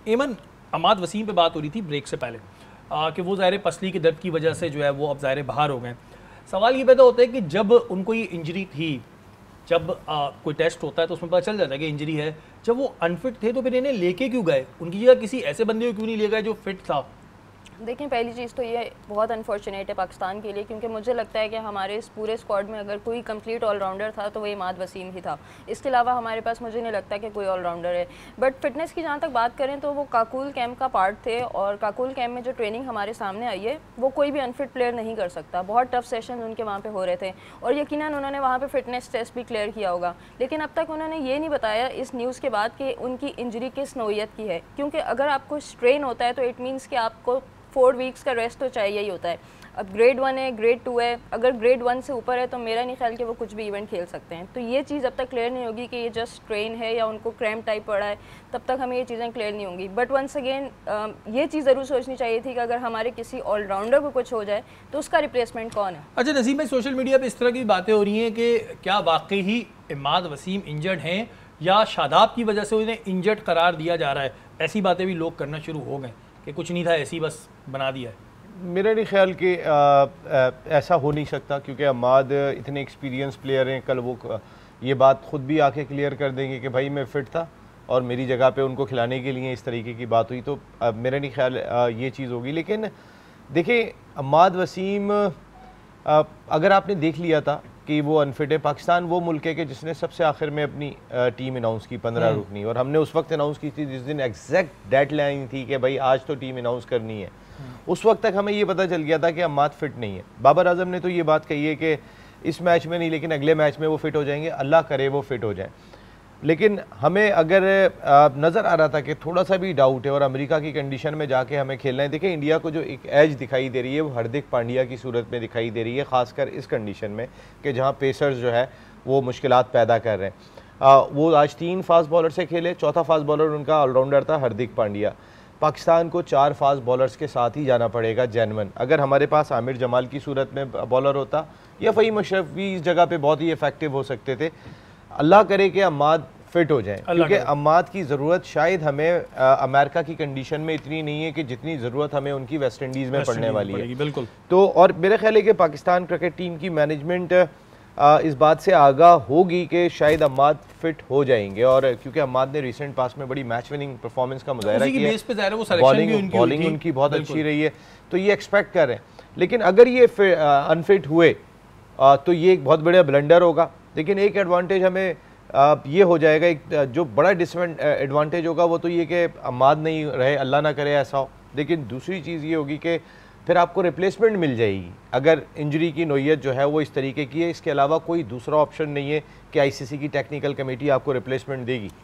एमन, अमाद वसीम पे बात हो रही थी ब्रेक से पहले कि वो ज़ाहिर पसली के दर्द की वजह से जो है वो अब ज़ाहिर बाहर हो गए। सवाल ये पैदा होता है कि जब उनको ये इंजरी थी, जब कोई टेस्ट होता है तो उसमें पता चल जाता है कि इंजरी है, जब वो अनफिट थे तो फिर इन्हें लेके क्यों गए? उनकी जगह किसी ऐसे बंदे को क्यों नहीं ले गए जो फिट था? देखिए, पहली चीज़ तो ये बहुत अनफॉर्चुनेट है पाकिस्तान के लिए, क्योंकि मुझे लगता है कि हमारे इस पूरे स्क्वाड में अगर कोई कंप्लीट ऑलराउंडर था तो वो इमाद वसीम ही था। इसके अलावा हमारे पास मुझे नहीं लगता कि कोई ऑलराउंडर है। बट फिटनेस की जहाँ तक बात करें तो वो काकुल कैम्प का पार्ट थे, और काकुल कैम्प में जो ट्रेनिंग हमारे सामने आई है वो कोई भी अनफिट प्लेयर नहीं कर सकता। बहुत टफ सेशन उनके वहाँ पर हो रहे थे, और यकीनन उन्होंने वहाँ पर फिटनेस टेस्ट भी क्लियर किया होगा। लेकिन अब तक उन्होंने ये नहीं बताया इस न्यूज़ के बाद कि उनकी इंजरी किस नौइयत की है, क्योंकि अगर आपको स्ट्रेन होता है तो इट मीन्स कि आपको 4 वीक्स का रेस्ट तो चाहिए ही होता है। अब ग्रेड 1 है, ग्रेड 2 है, अगर ग्रेड 1 से ऊपर है तो मेरा नहीं ख्याल कि वो कुछ भी इवेंट खेल सकते हैं। तो ये चीज़ अब तक क्लियर नहीं होगी कि ये जस्ट स्ट्रेन है या उनको क्रैम्प टाइप पड़ा है, तब तक हमें ये चीज़ें क्लियर नहीं होंगी। बट वंस अगेन ये चीज़ ज़रूर सोचनी चाहिए थी कि अगर हमारे किसी ऑलराउंडर को कुछ हो जाए तो उसका रिप्लेसमेंट कौन है। अच्छा नसीम भाई, सोशल मीडिया पर इस तरह की बातें हो रही हैं कि क्या वाकई ही इमाद वसीम इंजर्ड हैं या शादाब की वजह से उन्हें इंजर्ड करार दिया जा रहा है? ऐसी बातें भी लोग करना शुरू हो गए कि कुछ नहीं था, ऐसी बस बना दिया है। मेरा नहीं ख्याल कि ऐसा हो नहीं सकता, क्योंकि अम्माद इतने एक्सपीरियंस प्लेयर हैं। कल वो ये बात खुद भी आके क्लियर कर देंगे कि भाई मैं फ़िट था और मेरी जगह पे उनको खिलाने के लिए इस तरीके की बात हुई। तो मेरा नहीं ख्याल ये चीज़ होगी। लेकिन देखिए, अम्माद वसीम अगर आपने देख लिया था कि वो अनफिट है, पाकिस्तान वो मुल्क है कि जिसने सबसे आखिर में अपनी टीम अनाउंस की 15 रुकनी, और हमने उस वक्त अनाउंस की थी जिस दिन एग्जैक्ट डेडलाइन थी कि भाई आज तो टीम अनाउंस करनी है। उस वक्त तक हमें ये पता चल गया था कि अम्माद फिट नहीं है। बाबर आजम ने तो ये बात कही है कि इस मैच में नहीं लेकिन अगले मैच में वो फिट हो जाएंगे, अल्लाह करे वो फिट हो जाए। लेकिन हमें अगर नज़र आ रहा था कि थोड़ा सा भी डाउट है और अमेरिका की कंडीशन में जाके हमें खेलना है। देखिए, इंडिया को जो एक एज दिखाई दे रही है वो हार्दिक पांड्या की सूरत में दिखाई दे रही है, ख़ासकर इस कंडीशन में कि जहाँ पेसर्स जो है वो मुश्किलात पैदा कर रहे हैं। वो आज 3 फास्ट बॉलर से खेले, चौथा फास्ट बॉलर उनका ऑलराउंडर था हार्दिक पांड्या। पाकिस्तान को 4 फास्ट बॉलर्स के साथ ही जाना पड़ेगा जेन्युइन। अगर हमारे पास आमिर जमाल की सूरत में बॉलर होता या फ़हीम अशरफ भी इस जगह पे बहुत ही इफेक्टिव हो सकते थे। अल्लाह करे कि अम्माद फिट हो जाए, क्योंकि अम्माद की ज़रूरत शायद हमें अमेरिका की कंडीशन में इतनी नहीं है कि जितनी ज़रूरत हमें उनकी वेस्ट इंडीज़ में पड़ने वाली है। बिल्कुल। तो और मेरा ख्याल है कि पाकिस्तान क्रिकेट टीम की मैनेजमेंट इस बात से आगाह होगी कि शायद अम्माद फिट हो जाएंगे, और क्योंकि अम्माद ने रिसेंट पास में बड़ी मैच विनिंग परफॉर्मेंस का मुजाहरा किया, बॉलिंग उनकी बहुत अच्छी रही है, तो ये एक्सपेक्ट कर रहे हैं। लेकिन अगर ये अनफिट हुए तो ये एक बहुत बड़ा ब्लंडर होगा। लेकिन एक एडवांटेज हमें ये हो जाएगा, एक जो बड़ा डिसएडवांटेज होगा वो तो ये कि अम्माद नहीं रहे, अल्लाह ना करे ऐसा हो। लेकिन दूसरी चीज़ ये होगी कि फिर आपको रिप्लेसमेंट मिल जाएगी अगर इंजरी की नोयत जो है वो इस तरीके की है। इसके अलावा कोई दूसरा ऑप्शन नहीं है कि आईसीसी की टेक्निकल कमेटी आपको रिप्लेसमेंट देगी।